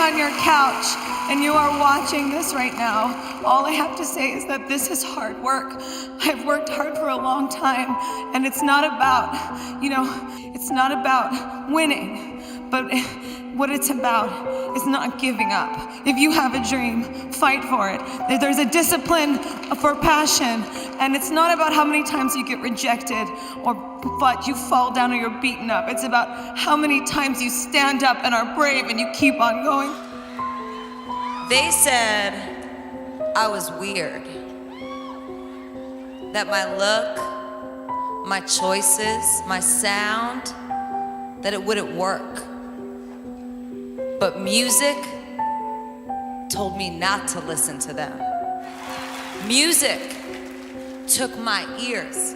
on your couch and you are watching this right now, all I have to say is that this is hard work. I've worked hard for a long time, and it's not about, it's not about winning, but what it's about is not giving up. If you have a dream, fight for it. There's a discipline for passion, and it's not about how many times you get rejected but you fall down or you're beaten up. It's about how many times you stand up and are brave and you keep on going. They said I was weird, that my look, my choices, my sound, that it wouldn't work. But music told me not to listen to them. Music took my ears,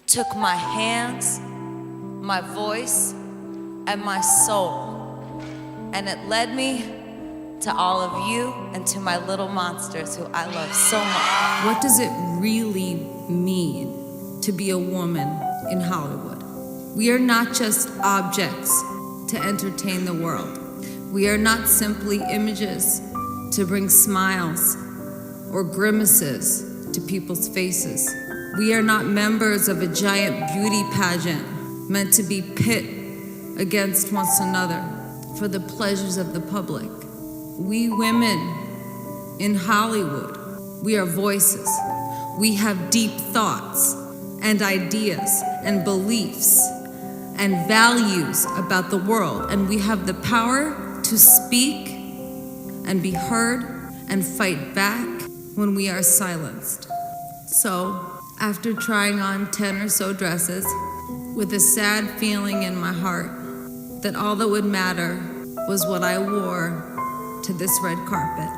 took my hands, my voice, and my soul, and it led me to all of you and to my little monsters who I love so much. What does it really mean to be a woman in Hollywood? We are not just objects to entertain the world. We are not simply images to bring smiles or grimaces to people's faces. We are not members of a giant beauty pageant meant to be pit against one another for the pleasures of the public. We women in Hollywood, we are voices. We have deep thoughts and ideas and beliefs and values about the world, and we have the power to speak and be heard and fight back when we are silenced. So, after trying on 10 or so dresses, with a sad feeling in my heart that all that would matter was what I wore to this red carpet,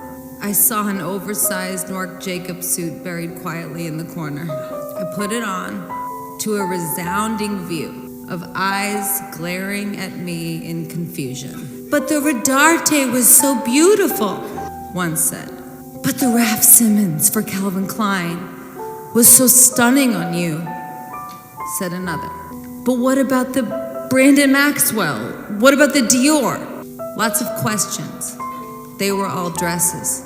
I saw an oversized Marc Jacobs suit buried quietly in the corner. I put it on to a resounding view of eyes glaring at me in confusion. "But the Rodarte was so beautiful," one said. "But the Raf Simons for Calvin Klein was so stunning on you," said another. "But what about the Brandon Maxwell? What about the Dior?" Lots of questions. They were all dresses.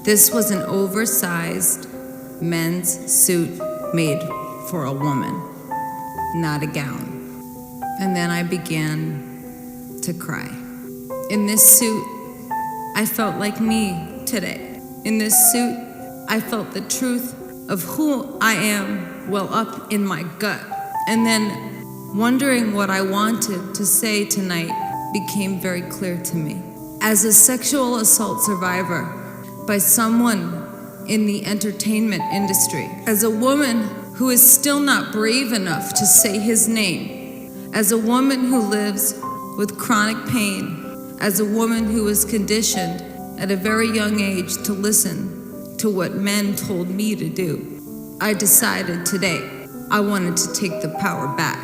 This was an oversized men's suit made for a woman, not a gown. And then I began to cry. In this suit, I felt like me today. In this suit, I felt the truth of who I am well up in my gut. And then wondering what I wanted to say tonight became very clear to me. As a sexual assault survivor by someone in the entertainment industry, as a woman who is still not brave enough to say his name, as a woman who lives with chronic pain, as a woman who was conditioned at a very young age to listen to what men told me to do, I decided today I wanted to take the power back.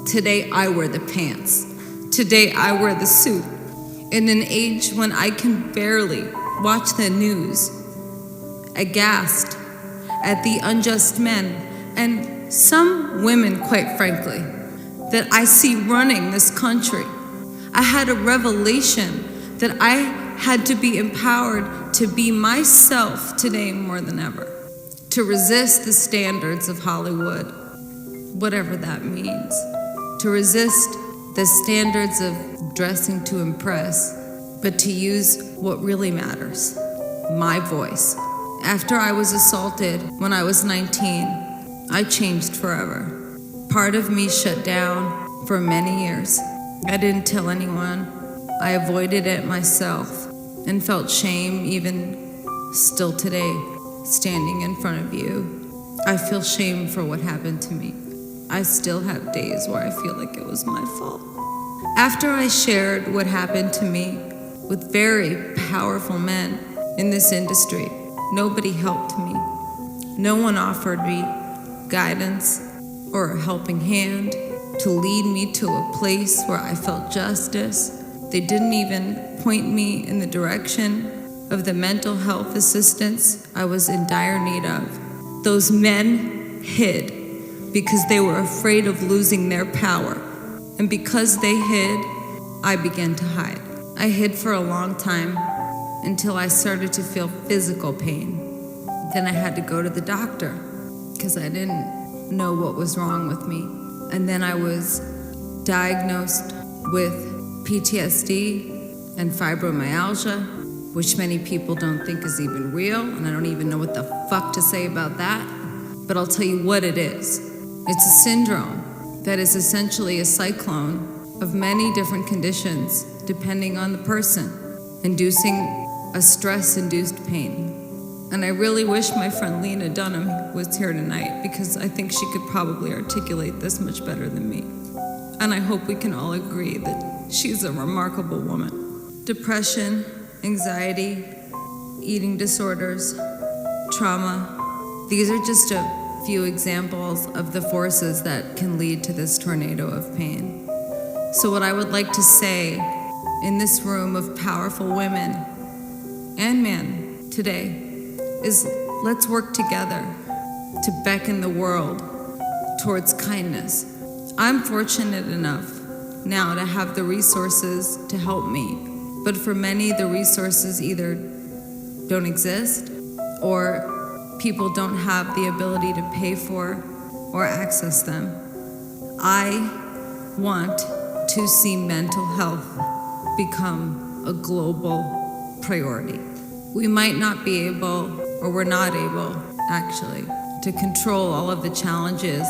Today I wear the pants. Today I wear the suit. In an age when I can barely watch the news, aghast at the unjust men and some women, quite frankly, that I see running this country, I had a revelation that I had to be empowered to be myself today more than ever, to resist the standards of Hollywood, whatever that means, to resist the standards of dressing to impress, but to use what really matters, my voice. After I was assaulted when I was 19, I changed forever. Part of me shut down for many years. I didn't tell anyone. I avoided it myself and felt shame even still today, standing in front of you. I feel shame for what happened to me. I still have days where I feel like it was my fault. After I shared what happened to me with very powerful men in this industry, nobody helped me. No one offered me guidance or a helping hand to lead me to a place where I felt justice. They didn't even point me in the direction of the mental health assistance I was in dire need of. Those men hid because they were afraid of losing their power. And because they hid, I began to hide. I hid for a long time until I started to feel physical pain. Then I had to go to the doctor because I didn't know what was wrong with me. And then I was diagnosed with PTSD and fibromyalgia, which many people don't think is even real, and I don't even know what the fuck to say about that. But I'll tell you what it is. It's a syndrome that is essentially a cyclone of many different conditions, depending on the person, inducing a stress-induced pain. And I really wish my friend Lena Dunham was here tonight, because I think she could probably articulate this much better than me. And I hope we can all agree that she's a remarkable woman. Depression, anxiety, eating disorders, trauma, these are just a few examples of the forces that can lead to this tornado of pain. So what I would like to say in this room of powerful women and men today is, let's work together to beckon the world towards kindness. I'm fortunate enough now to have the resources to help me, but for many, the resources either don't exist or people don't have the ability to pay for or access them. I want to see mental health become a global priority. We might not be able, or we're not able, actually, to control all of the challenges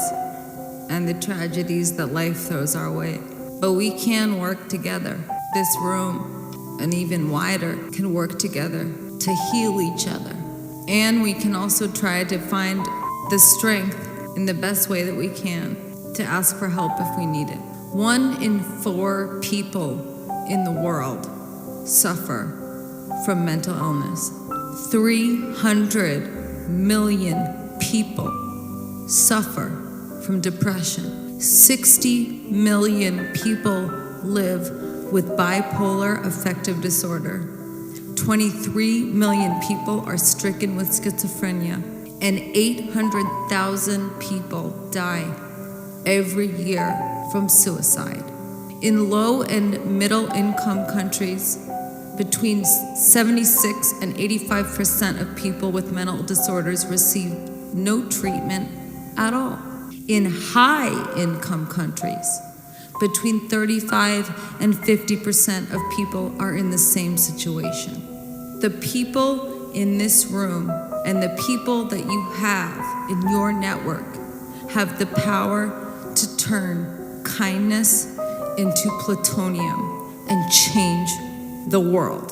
and the tragedies that life throws our way. But we can work together. This room, and even wider, can work together to heal each other. And we can also try to find the strength in the best way that we can to ask for help if we need it. 1 in 4 people in the world suffer from mental illness. 300 million people suffer from depression. 60 million people live with bipolar affective disorder. 23 million people are stricken with schizophrenia, and 800,000 people die every year from suicide. In low and middle income countries, between 76 and 85% of people with mental disorders receive no treatment at all. In high income countries, between 35 and 50% of people are in the same situation. The people in this room and the people that you have in your network have the power to turn kindness into plutonium and change the world.